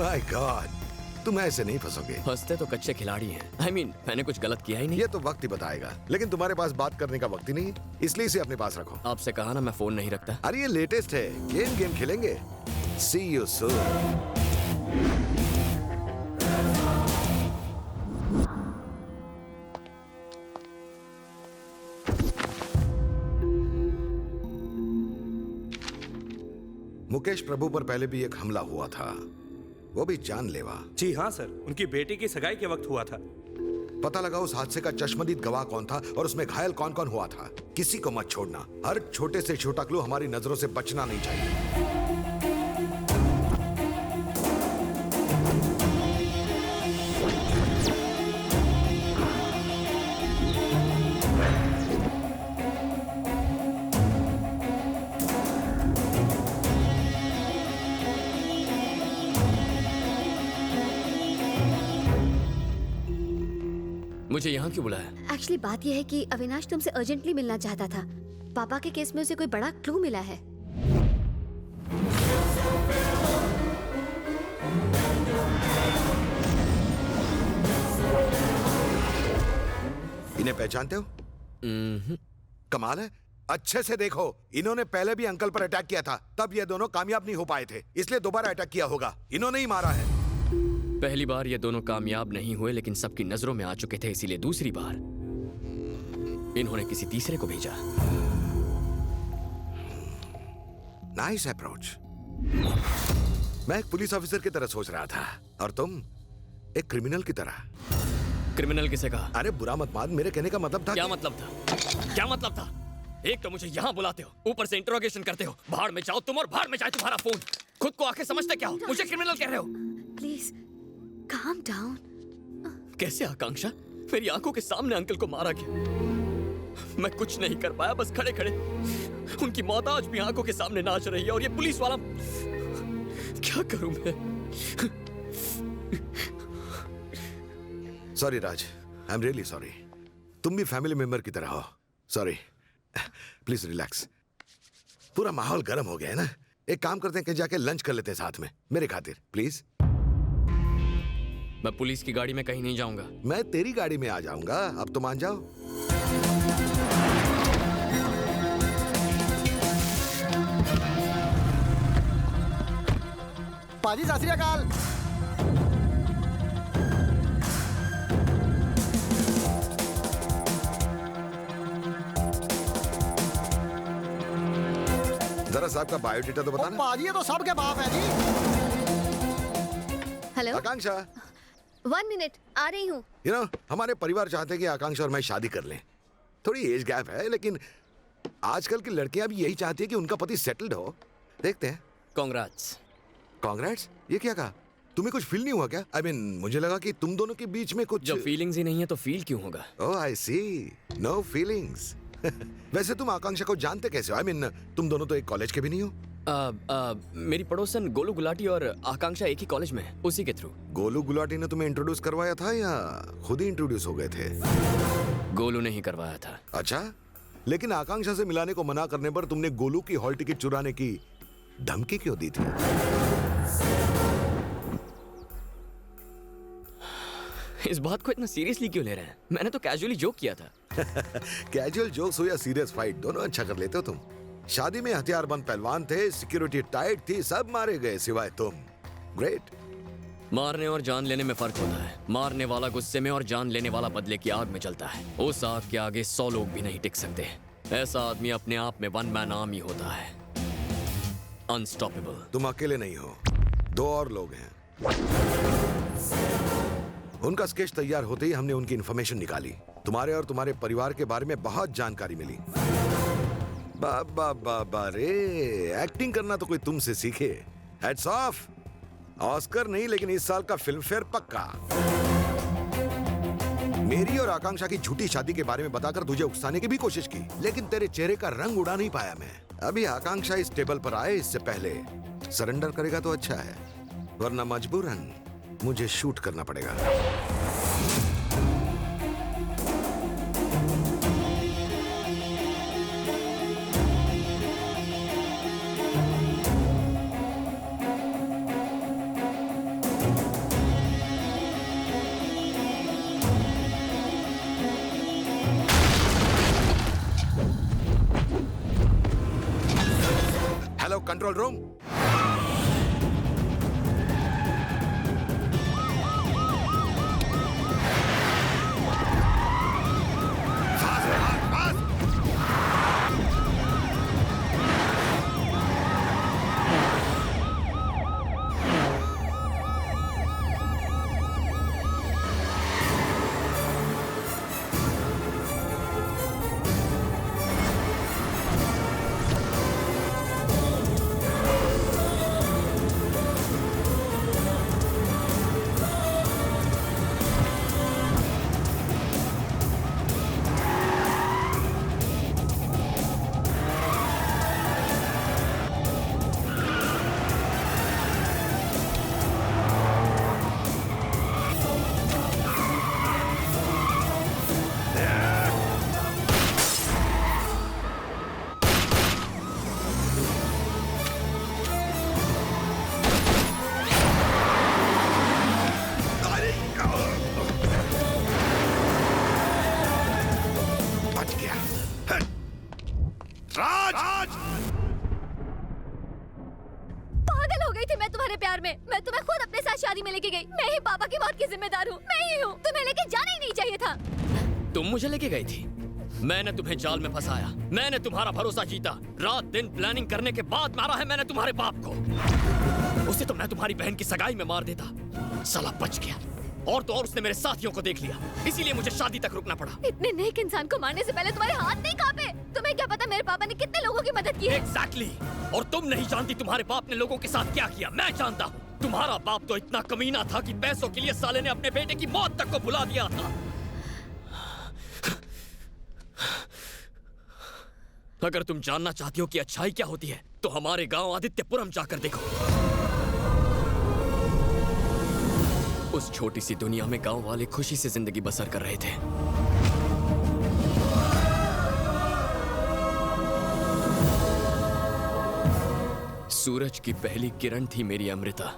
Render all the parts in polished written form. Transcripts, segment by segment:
My God, तुम ऐसे नहीं फंसोगे। फंसते तो कच्चे खिलाड़ी हैं। I mean, मैंने कुछ गलत किया ही नहीं। ये तो वक्त ही बताएगा, लेकिन तुम्हारे पास बात करने का वक्त ही नहीं, इसलिए इसे अपने पास रखो। आपसे कहा ना मैं फोन नहीं रखता। अरे ये लेटेस्ट है, गेम खेलेंगे। See you soon। मुकेश प्रभु पर पहले भी एक हमला हुआ था, वो भी जानलेवा। जी हाँ सर, उनकी बेटी की सगाई के वक्त हुआ था। पता लगा उस हादसे का चश्मदीद गवाह कौन था और उसमें घायल कौन कौन हुआ था। किसी को मत छोड़ना, हर छोटे से छोटा क्लू हमारी नजरों से बचना नहीं चाहिए। मुझे यहाँ क्यों बुलाया? एक्चुअली बात यह है कि अविनाश तुमसे अर्जेंटली मिलना चाहता था। पापा के केस में उसे कोई बड़ा क्लू मिला है। इन्हें पहचानते हो? कमाल है, अच्छे से देखो। इन्होंने पहले भी अंकल पर अटैक किया था, तब ये दोनों कामयाब नहीं हो पाए थे, इसलिए दोबारा अटैक किया होगा। इन्होंने ही मारा है। पहली बार ये दोनों कामयाब नहीं हुए, लेकिन सबकी नजरों में आ चुके थे, इसीलिए दूसरी बार इन्होंने किसी तीसरे को भेजा। Nice approach. मैं एक पुलिस ऑफिसर की तरह सोच रहा था और तुम एक क्रिमिनल की तरह। क्रिमिनल किसे कहा? अरे बुरा मत मान, मेरे कहने का मतलब था। क्या मतलब था? क्या मतलब था? एक तो मुझे यहाँ बुलाते हो, ऊपर से इंटरोगेशन करते हो। भाड़ में जाओ तुम और भाड़ में जाए तुम्हारा फोन। खुद को आके समझते क्या हो? मुझे क्रिमिनल कह रहे हो? Please calm down। कैसे आकांक्षा? मेरी आंखों के सामने अंकल को मारा गया। मैं कुछ नहीं कर पाया, बस खड़े खड़े उनकी मौत आज भी आंखों के सामने नाच रही है, और ये पुलिस वाला क्या करूं मैं? Sorry Raj, I am really sorry. तुम भी फैमिली मेंबर की तरह हो। Sorry, please relax. पूरा माहौल गर्म हो गया है ना। एक काम करते हैं कि जाके लंच कर लेते हैं साथ में, मेरे खातिर प्लीज। मैं पुलिस की गाड़ी में कहीं नहीं जाऊंगा। मैं तेरी गाड़ी में आ जाऊंगा, अब तो मान जाओ। पाजी सत श्री अकाल। जरा साहब का बायोडेटा तो बताना। पाजी ये तो सबके बाप है जी। हेलो आकांक्षा, 1 मिनट आ रही हूँ। यू नो हमारे परिवार चाहते हैं कि आकांक्षा और मैं शादी कर लें। थोड़ी एज गैप है, लेकिन आजकल की लड़कियां भी यही चाहती है कि उनका पति सेटल्ड हो। देखते हैं। कांग्रेट्स। कांग्रेट्स? ये क्या कहा? तुम्हें कुछ फील नहीं हुआ क्या? आई मीन मुझे लगा कि तुम दोनों के बीच में कुछ। जब फीलिंग्स ही नहीं है तो फील क्यों होगा? ओह आई सी, नो फीलिंग्स। वैसे तुम आकांक्षा को जानते कैसे हो? आई मीन तुम दोनों तो एक कॉलेज के भी नहीं हो। मेरी पड़ोसन गोलू गुलाटी और आकांक्षा एक ही कॉलेज में है, उसी के थ्रू। गोलू गुलाटी ने तुम्हें इंट्रोड्यूस करवाया था या खुद ही इंट्रोड्यूस हो गए थे? गोलू ने ही करवाया था। अच्छा, लेकिन आकांक्षा से मिलाने को मना करने पर तुमने गोलू की हॉल टिकट चुराने की धमकी क्यों दी थी? इस बात को इतना सीरियसली क्यों ले रहे हैं? मैंने तो कैजुअली जोक किया था। कैजुअल जोक्स हो या सीरियस फाइट, दोनों अच्छा कर लेते हो तुम। शादी में हथियारबंद पहलवान थे, सिक्योरिटी टाइट थी, सब मारे गए सिवाय तुम। ग्रेट। मारने और जान लेने में फर्क होता है। मारने वाला गुस्से में और जान लेने वाला बदले की आग में जलता है। उस आग के आगे 100 लोग भी नहीं टिक सकते। ऐसा आदमी अपने आप में वन मैन आर्मी होता है, अनस्टॉपेबल। तुम अकेले नहीं हो, 2 और लोग हैं। उनका स्केच तैयार होते ही हमने उनकी इंफॉर्मेशन निकाली। तुम्हारे और तुम्हारे परिवार के बारे में बहुत जानकारी मिली। बाबा बाबा रे, एक्टिंग करना तो कोई तुमसे सीखे। Hats off. ऑस्कर नहीं, लेकिन इस साल का फिल्म फेयर पक्का। मेरी और आकांक्षा की झूठी शादी के बारे में बताकर तुझे उकसाने की भी कोशिश की, लेकिन तेरे चेहरे का रंग उड़ा नहीं पाया मैं। अभी आकांक्षा इस टेबल पर आए इससे पहले सरेंडर करेगा तो अच्छा है, वरना मजबूरन मुझे शूट करना पड़ेगा। Control room. पागल हो गई थी मैं तुम्हारे प्यार में। मैं तुम्हें खुद अपने साथ शादी में लेके गई। मैं ही पापा की मौत की जिम्मेदार हूँ। मैं ही हूँ। तुम्हें लेके जाना ही नहीं चाहिए था। तुम मुझे लेके गई थी, मैंने तुम्हें जाल में फंसाया, मैंने तुम्हारा भरोसा जीता, रात दिन प्लानिंग करने के बाद मारा है मैंने तुम्हारे बाप को। उसे तो मैं तुम्हारी बहन की सगाई में मार देता, साला बच गया। और तो और उसने मेरे साथियों को देख लिया, इसीलिए मुझे शादी तक रुकना पड़ा। इतने नेक इंसान को मारने से पहले तुम्हारे हाथ नहीं कांपे? तुम्हें क्या पता मेरे पापा ने कितने लोगों की मदद की है? Exactly! और तुम नहीं जानती तुम्हारे बाप ने लोगों के साथ क्या किया। मैं जानता हूँ। तुम्हारा बाप तो इतना कमीना था कि पैसों के लिए साले ने अपने बेटे की मौत तक को भुला दिया था। अगर तुम जानना चाहती हो कि अच्छाई क्या होती है, तो हमारे गांव आदित्यपुरम जाकर देखो। उस छोटी सी दुनिया में गांव वाले खुशी से जिंदगी बसर कर रहे थे। सूरज की पहली किरण थी मेरी अमृता।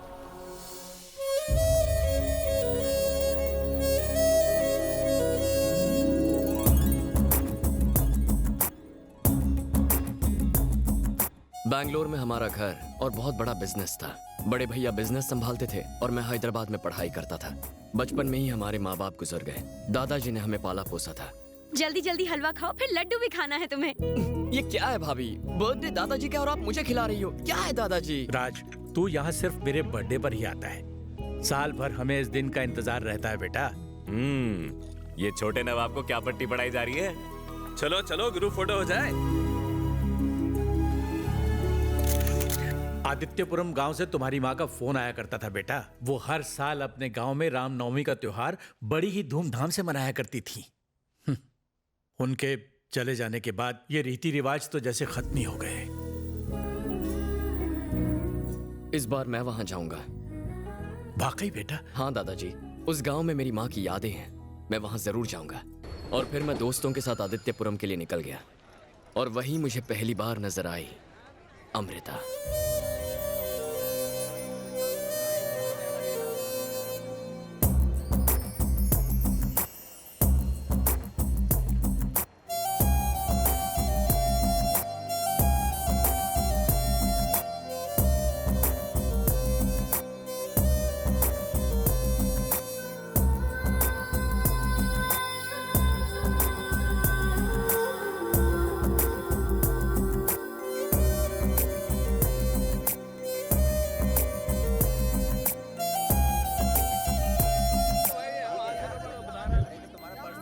बैंगलोर में हमारा घर और बहुत बड़ा बिजनेस था। बड़े भैया बिजनेस संभालते थे और मैं हैदराबाद में पढ़ाई करता था। बचपन में ही हमारे माँ बाप गुजर गए। दादाजी ने हमें पाला पोसा था। जल्दी जल्दी हलवा खाओ, फिर लड्डू भी खाना है तुम्हें। ये क्या है भाभी? बर्थडे दादाजी का और आप मुझे खिला रही हो? क्या है दादाजी? राज, तू यहाँ सिर्फ मेरे बर्थडे पर ही आता है। साल भर हमें इस दिन का इंतजार रहता है बेटा। ये छोटे नवाब को क्या पट्टी पढ़ाई जा रही है? चलो चलो ग्रुप फोटो हो जाए। आदित्यपुरम गांव से तुम्हारी माँ का फोन आया करता था बेटा। वो हर साल अपने गांव में रामनवमी का त्योहार बड़ी ही धूमधाम से मनाया करती थी। उनके चले जाने के बाद ये रीति रिवाज तो जैसे खत्म ही हो गए। इस बार मैं वहां जाऊंगा। वाकई बेटा? हाँ दादाजी, उस गांव में मेरी माँ की यादें हैं। मैं वहां जरूर जाऊंगा। और फिर मैं दोस्तों के साथ आदित्यपुरम के लिए निकल गया और वहीं मुझे पहली बार नजर आई अमृता।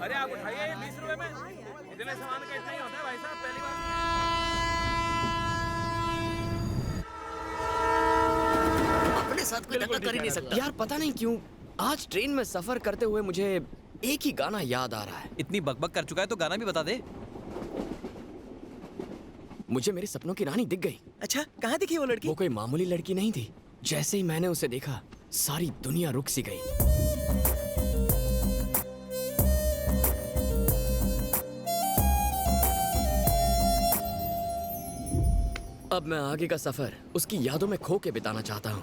अरे आप उठाइए 20 रुपए में। इतने सामान का इतना ही होता है भाई साहब, पहली बार। अपने साथ कोई धक्का कर ही नहीं सकता। यार पता नहीं क्यों आज ट्रेन में सफर करते हुए मुझे एक ही गाना याद आ रहा है। इतनी बकबक कर चुका है तो गाना भी बता दे। मुझे मेरे सपनों की रानी दिख गई। अच्छा, कहाँ दिखी वो लड़की? वो कोई मामूली लड़की नहीं थी। जैसे ही मैंने उसे देखा सारी दुनिया रुक सी गई। अब मैं आगे का सफर उसकी यादों में खो के बिताना चाहता हूँ।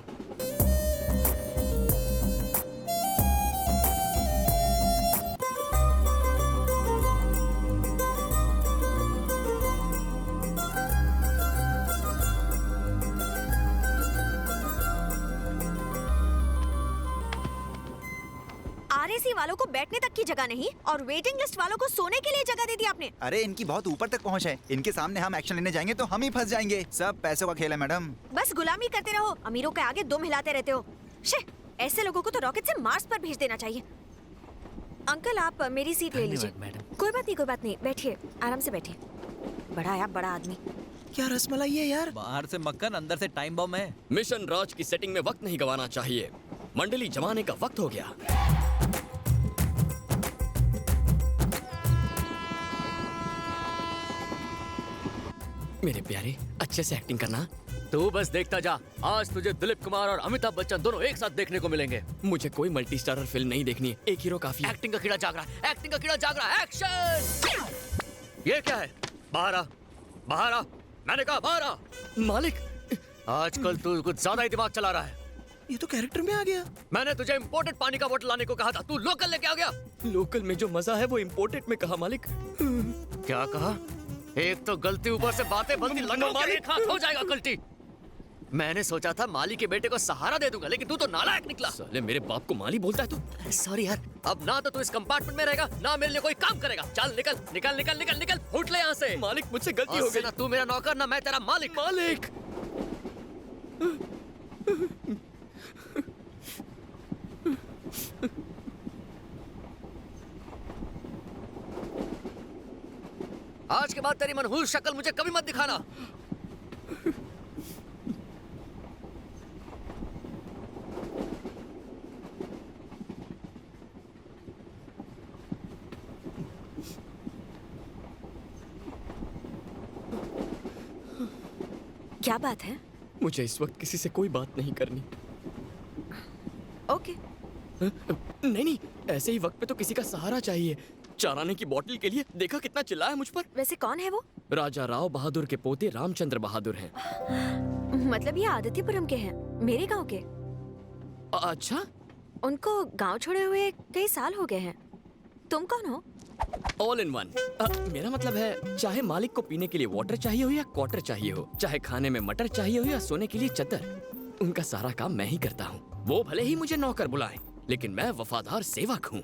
RAC वालों को बैठने तक की जगह नहीं और वेटिंग लिस्ट वालों को सोने के लिए जगह दे दी आपने। अरे इनकी बहुत ऊपर तक पहुंच है, इनके सामने हम एक्शन लेने जाएंगे तो हम ही फंस जाएंगे। सब पैसों का खेल है मैडम। बस गुलामी करते रहो, अमीरों के आगे दुम हिलाते रहते हो। शे, ऐसे लोगों को तो रॉकेट से मार्स पर भेज देना चाहिए। अंकल आप मेरी सीट ले लीजिए। कोई बात नहीं, बैठिए, आराम से बैठिए। बड़ा आया बड़ा आदमी। क्या रसमलाई है यार। बाहर से मक्खन, अंदर से टाइम बम है। मिशन राज की सेटिंग में वक्त नहीं गंवाना चाहिए। मंडली जमाने का वक्त हो गया। मेरे प्यारे, अच्छे से एक्टिंग करना। तू बस देखता जा, आज तुझे दिलीप कुमार और अमिताभ बच्चन दोनों एक साथ देखने को मिलेंगे। मुझे कोई मल्टी स्टारर फिल्म नहीं देखनी है, एक हीरो काफी है। एक्टिंग का कीड़ा जाग रहा है, एक्टिंग का कीड़ा जाग रहा है। एक्शन! ये क्या है? बाहर आ, बाहर आ, मैंने कहा बाहर आ। मालिक, आजकल तू कुछ ज्यादा ही दिमाग चला रहा है। ये तो कैरेक्टर में आ गया। मैंने तुझे इम्पोर्टेड पानी का बोतल लाने को कहा था, तू लोकल लेके आ गया। लोकल में जो मजा है वो इम्पोर्टेड में कहा मालिक। क्या कहा? एक तो गलती ऊपर से बातें बनती, लगो मालिक हाथ हो जाएगा कल्टी। मैंने सोचा था माली के बेटे को सहारा दे दूंगा, लेकिन तू तो नालायक निकला। साले मेरे बाप को माली बोलता है तू। सॉरी यार, अब ना तो तू इस कंपार्टमेंट में रहेगा, ना मेरे लिए कोई काम करेगा। चल निकल निकल निकल निकल निकल, फुट ले यहाँ से। मालिक मुझसे गलती हो गई। ना तू मेरा नौकर, ना मैं तेरा मालिक। मालिक आज के बाद तेरी मनहूस शक्ल मुझे कभी मत दिखाना। क्या बात है? मुझे इस वक्त किसी से कोई बात नहीं करनी। ओके। नहीं नहीं, ऐसे ही वक्त पे तो किसी का सहारा चाहिए। चाराने की बोतल के लिए देखा कितना चिल्लाया मुझ पर। वैसे कौन है वो? राजा राव बहादुर के पोते रामचंद्र बहादुर हैं। मतलब ये आदित्यपुरम के हैं, मेरे गांव के। अच्छा, उनको गांव छोड़े हुए कई साल हो गए हैं। तुम कौन हो? All in one. मेरा मतलब है, चाहे मालिक को पीने के लिए वाटर चाहिए हो या क्वार्टर चाहिए हो, चाहे खाने में मटर चाहिए हो या सोने के लिए चद्दर, उनका सारा काम मैं ही करता हूँ। वो भले ही मुझे नौकर बुलाएं, लेकिन मैं वफादार सेवक हूँ।